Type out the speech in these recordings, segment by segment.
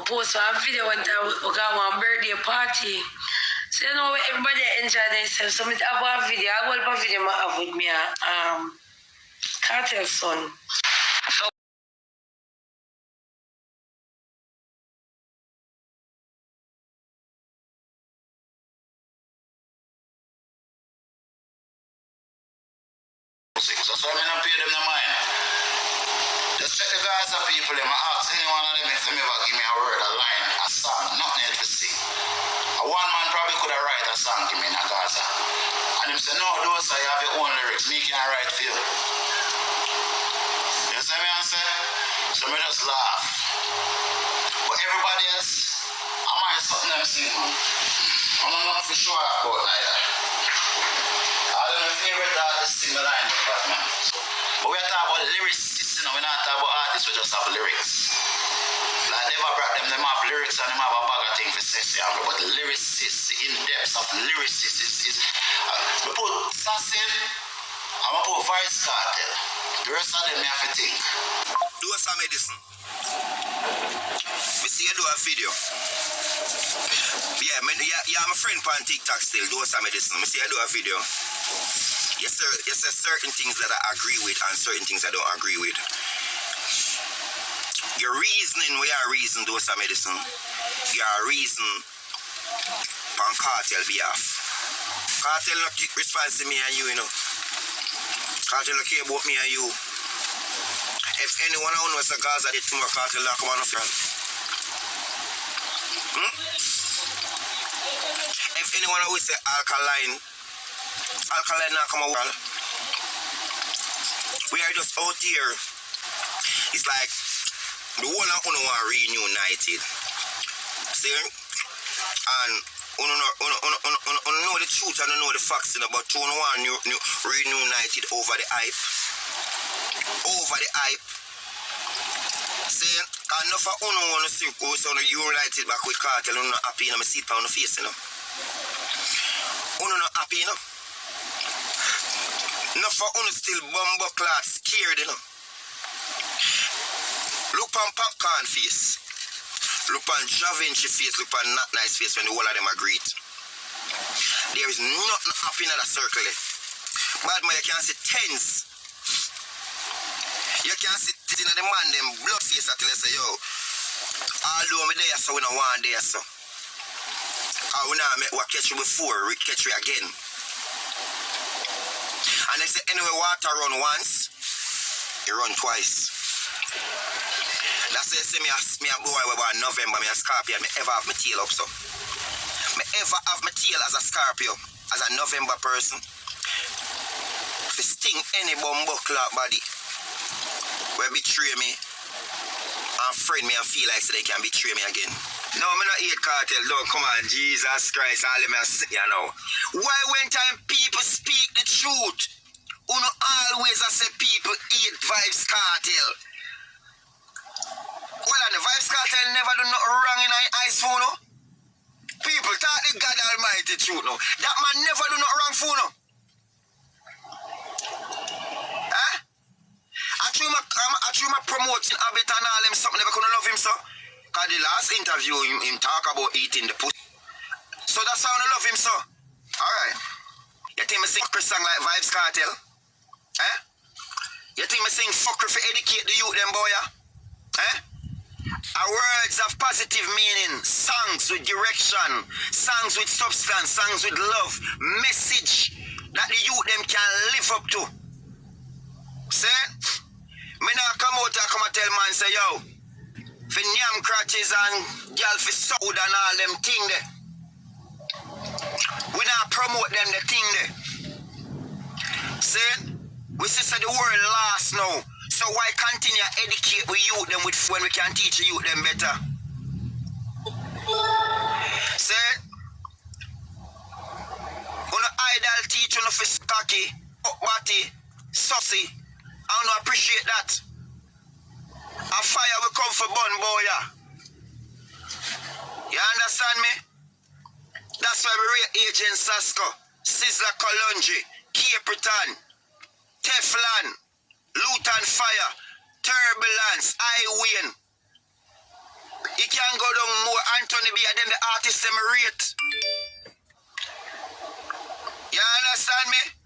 post a video when we got one birthday party. So you know everybody enjoy themselves. So I have a video. I will have a video I have with me Kartel son. So I'm not pay them the mind. Just check the Gaza people. I ask any one of them if they ever give me a word, a line, a song, nothing else to sing. A one man probably could have write a song to me in a Gaza. And him say, no, those are you have your own lyrics. Me can't write for you. You see me I say? So me just laugh. But everybody else, I might something them sing, man. I'm not for sure about neither. All of my favorite artists sing the line, man. But we are talking about lyricists, you know, we're not talking about artists, we just have lyrics. Like never brought them have lyrics and them have a bag of things for sexy, but the lyricists, the in-depth of lyricists is we put Sassin, I'm going to put Vybz Kartel. The rest of them, I have to think. Do some medicine. We see you do a video. Yeah, I'm a friend on TikTok still. Do some medicine. We see you do a video. Yes, sir. Yes, there's certain things that I agree with and certain things I don't agree with. Your reasoning, we are reason do some medicine. Your reason on Kartel behalf. Kartel not response to me and you, you know. Kartel not care about me and you. If anyone who knows the Gaza did tomorrow, Kartel not come on off your If anyone who say alkaline not come on. We are just out here. It's like the whole of Uno are reunited. See? And Uno know the truth and know the facts, you know, but Uno are reunited over the hype. Over the hype. See? And enough of Uno want to see so you united back with Kartel, Uno not happy, and I see it on the face, you know. Uno not happy, you know. Enough of Uno still bumbo clad, scared, you know. Look on Popcorn face. Look on Javinci face. Look on Not Nice face when the whole of them agree. There is nothing happening in that circle. Bad man, you can't see tens. You can't see in the man, them blood face until they say, yo, although I'm there, so we don't want there, so. I will not make what catch you before, we catch you again. And they say, anyway, water run once, it run twice. That's why you see me a boy about November, me a Scorpio, me ever have my tail up so. Me ever have my tail as a Scorpio, as a November person. To sting any bumbo clock body. Where betray me and friend me and feel like so they can betray me again. No, me not hate Kartel, don't come on, Jesus Christ, all of me you know. Why when time people speak the truth, uno always I say people hate Vybz Kartel? Well, and the Vybz Kartel never do nothing wrong in our eyes for no. People thought the God Almighty truth no. That man never do nothing wrong for no. Eh? I treat my promoting habit and all them something never gonna love him so. Cause the last interview him talk about eating the pussy. So that's how I love him so. Alright. You think me sing a song like Vybz Kartel? Eh? You think me sing fuckery for educate the youth them boy? Eh? Words of positive meaning, songs with direction, songs with substance, songs with love, message that the youth them can live up to. See? Me not come out and come and tell man say, yo, for nyam crutches and girl for sound and all them thing there. We not promote them the thing there. See? We see the world last now. So why continue to educate we youth them with when we can teach the youth them better? See? When idol teach you for cocky, body, saucy, I don't appreciate that. A fire will come for bun boy. You understand me? That's why we rate Agent Sasko, Sizzla Kalonji, Capritan, Teflon, Luton Fire, Turbulence, I Win. He can go down more Anthony B than the artist them rate. You understand me?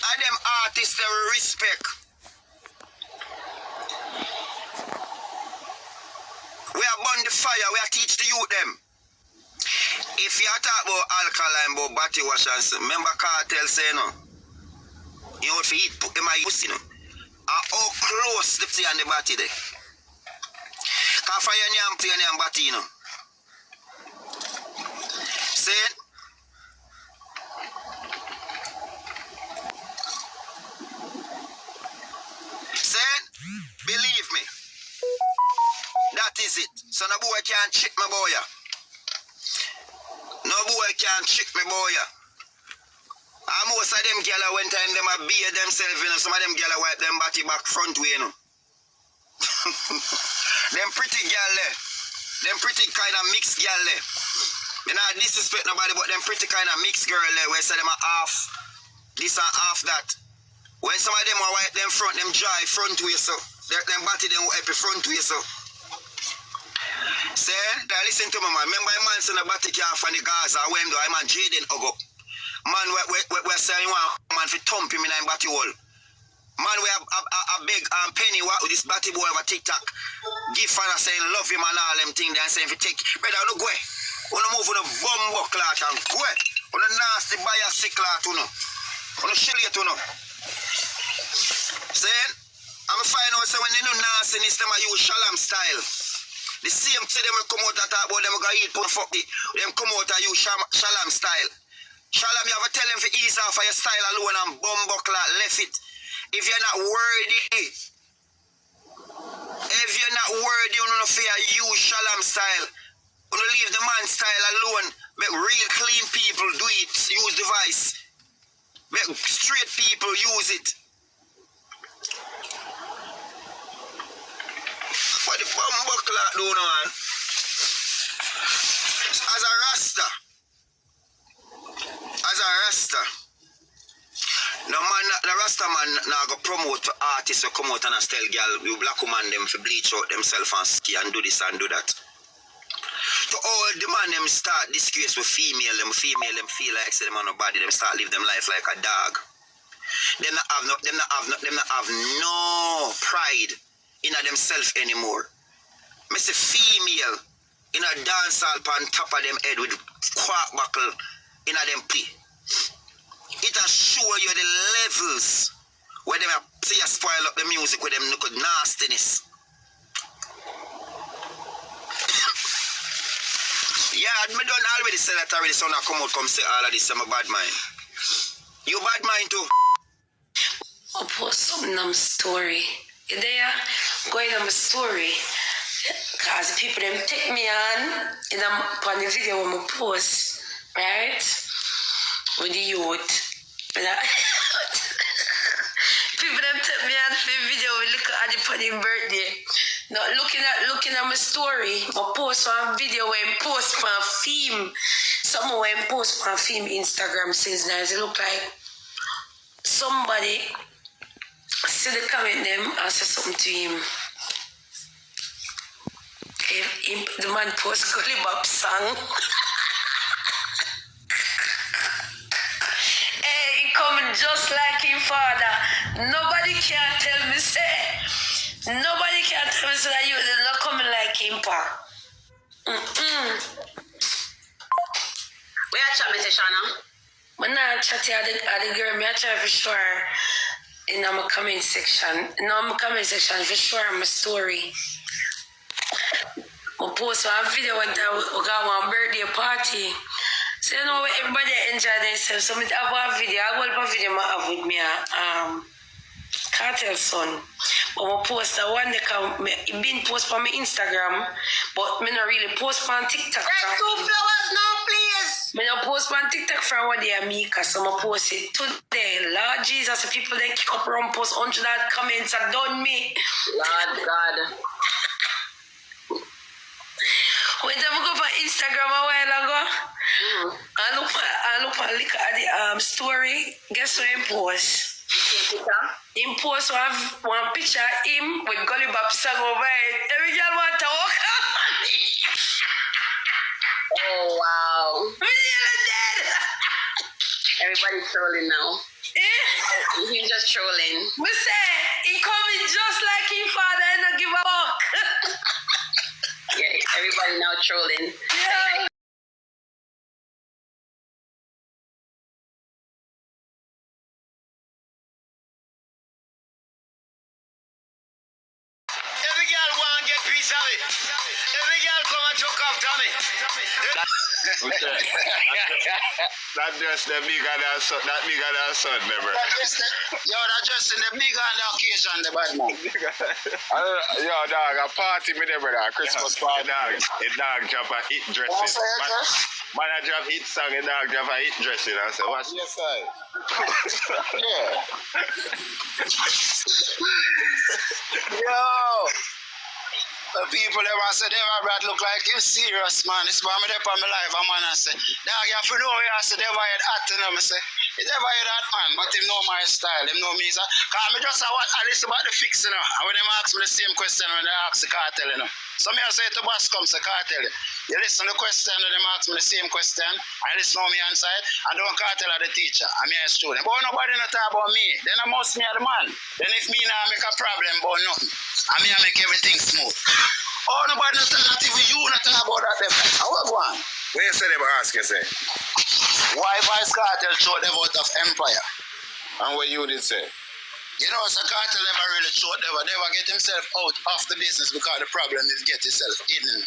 And them artists they respect. We are burn the fire, we are teach the youth them. If you talk about alkaline, about body wash and remember Kartel say no. You know if you eat put them my pussy no. And how close the tea and the body there. Cause for your name to your name body you know. Say it. Say it. Believe me. That is it. So no boy can't trick my boy. No boy can't trick me boy. And most of them gyal when time them a beard themselves, you know, some of them gyal wipe them body back front way, you know. Them pretty gyal there. Them pretty kind of mixed gyal there. You know, I disrespect nobody, but them pretty kind of mixed girl there where say them are half this and half that. When some of them are wipe them front, them dry front way so. Them body them wipe the front way so. Say, now listen to me, man. Remember, a man send a body car from the Gaza when the man Jaden hug up. Man, we saying one man for thump him in a body hole. Man, we have a big penny with this body boy over TikTok. Give father saying love him and all them things. They saying if you take, brother, no go. Wanna move on a bumbo cloth and go. On a nasty bias cloth, you know. On a shilly, you know. Say, I'm find out so when they do nastiness, them I use Shalom style. The same thing them come out and talk about them go eat put fuck the them come out and use Shalom style. Shalom, you have to tell them to ease off of your style alone and bumbuckle left it. If you're not worthy, you don't fear use Shalom style. You don't leave the man style alone. Make real clean people do it. Use the device. Make straight people use it. What the bumbuckle do now, man? As a Rasta, no man, the Rasta man now go promote artists who come out and tell girl, you black woman them for bleach out themselves and ski and do this and do that. To all the man them start disgrace with female them feel like say them on nobody, them start live them life like a dog. Them not have no pride in themselves anymore. Me say female in a dance hall on top of them head with quack buckle in a them play. It will show you the levels where them see you spoil up the music with them look at nastiness. Yeah, me done already say that already, so now come out come say all of this, I'm a bad mind. You bad mind too? I'll post something on my story. You there? Going on my story. Because people them take me on in on the video when I post, right? With the youth. People them take me on for the video we look at the funny birthday. Now looking at my story, I post one video when I post my theme. Someone when I post my theme Instagram says that it look like somebody see the comment them and say something to him. The man post Gully Bop song. Hey, he coming just like him father. Nobody can tell me say that you are not coming like him pa. We are chatting with Shana. I'm not chatting at the girl. I chat for sure in my comment section. In my comment section for sure my story. I post one video when I got one birthday party. So you know everybody enjoy themselves. So I have one video. I got a video I have with me Kartel son. But I post that one that it been post on my Instagram, but I not really post on TikTok. Red two flowers now, please. I don't post on TikTok from what they are Mika, so I post it today. Lord Jesus, the people they kick up around post 100 comments and done me. Lord God. When I go on Instagram a while ago, I look at the story. Guess what he post? He post one picture of him with Gully Bop song over it. Every girl want to walk. Oh, wow. We nearly dead. Everybody's trolling now. Eh? He's just trolling. Me say, he coming just like his father and not give a fuck. Yeah, everybody now trolling. Yeah. Every girl want get piece of it. Every girl come and choke off Tommy. That dress the bigger than son, that bigger than son, never. That dress in the big on the occasion, the bad man. Yo, dog, a party me there, brother. Christmas party. A dog drop a hit dress. Man, I drop hit song, a dog drop a hit dress. I say, what's your side? Yeah. Yo. The people ever say, they Brad look like you serious, man. This man me there on my life, a man, I say, dog, you have to know, I say, they ever had hat in them, I say, he never had that, man, but him know my style, him know me, sir. Because me just I listen about the fix, you know, and when them ask me the same question when they ask the cartel, you know. So me I say to boss come, say cartel, you listen to the question, and them ask me the same question, I listen to me answer it, and don't cartel are the teacher, and me a student. But nobody not talk about me, then I must me are the man. Then if me now make a problem about nothing, and me I make everything smooth. Oh, nobody not talk, not even you not talk about that, them. How we go on? When you say them ask, you say? Why Vybz Kartel throw them out of Empire? And what you did say? You know, so Kartel never really throw never get himself out of the business because the problem is get himself hidden.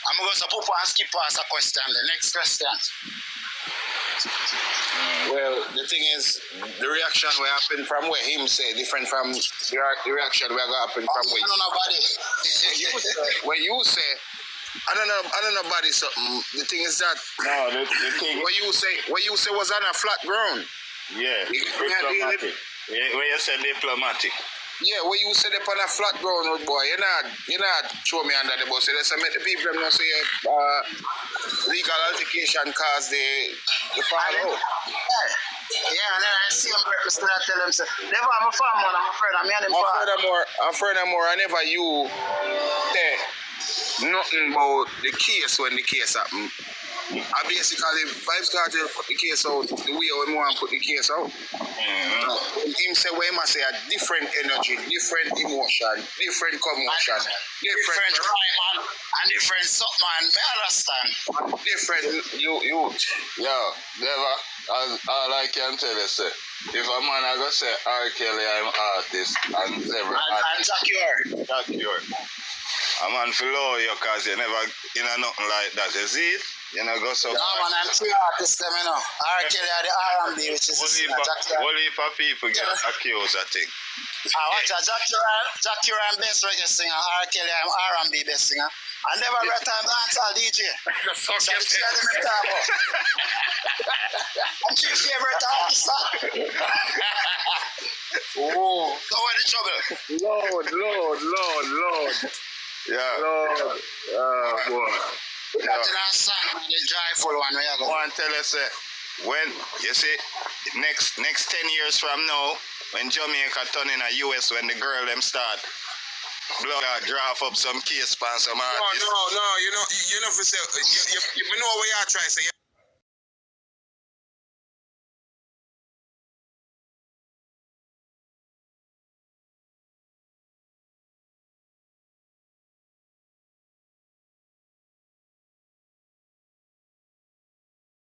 I'm going to put and skip past a question, the next question. Well, the thing is, the reaction will happen from where him say, different from the reaction will happen from where Nobody. where you say, I don't know about it something. The thing is that No, the thing. what you say was on a flat ground. Yeah, diplomatic. Yeah, when you say diplomatic. Yeah, when you say upon a flat ground, road boy, you're not throw me under the bus. So let's make the people know say legal altercation cause the fall out. Yeah, and then I see him breakfast and I tell him, say, never, I'm a farmer, I'm afraid, I'm here in the Furthermore, I never you say nothing about the case when the case happened. I basically, Vybz Kartel put the case out the way we want to put the case out. Him say, we must say a different energy, different emotion, different commotion, different rhyme and different something, man. I understand. different youth. Yo, never. All I can tell you, say, if a man I go say, R. Kelly, I'm artist, and several And Jack Ure. a man feel low you cause you never, you know, nothing like that. You see it? You know, go so No, man, I'm three artists, them, you know. R. Kelly are the R&B, which is only for people get accused, I think. Watch out, Jack Ure, I'm best reggae singer. R. Kelly, I'm R&B best singer. I never read time dancehall DJ. That's so So you see them in Tabo. I'm your favorite artist, Oh, so where the trouble? Lord. Yeah. Lord. Boy. That's a song, the joyful one where you I go. want to tell you, say, when, you see, next 10 years from now, when Jamaica turn in a US, when the girl them start, blood draft up some case pan some artists. No, you know for say, you know what you are trying to say.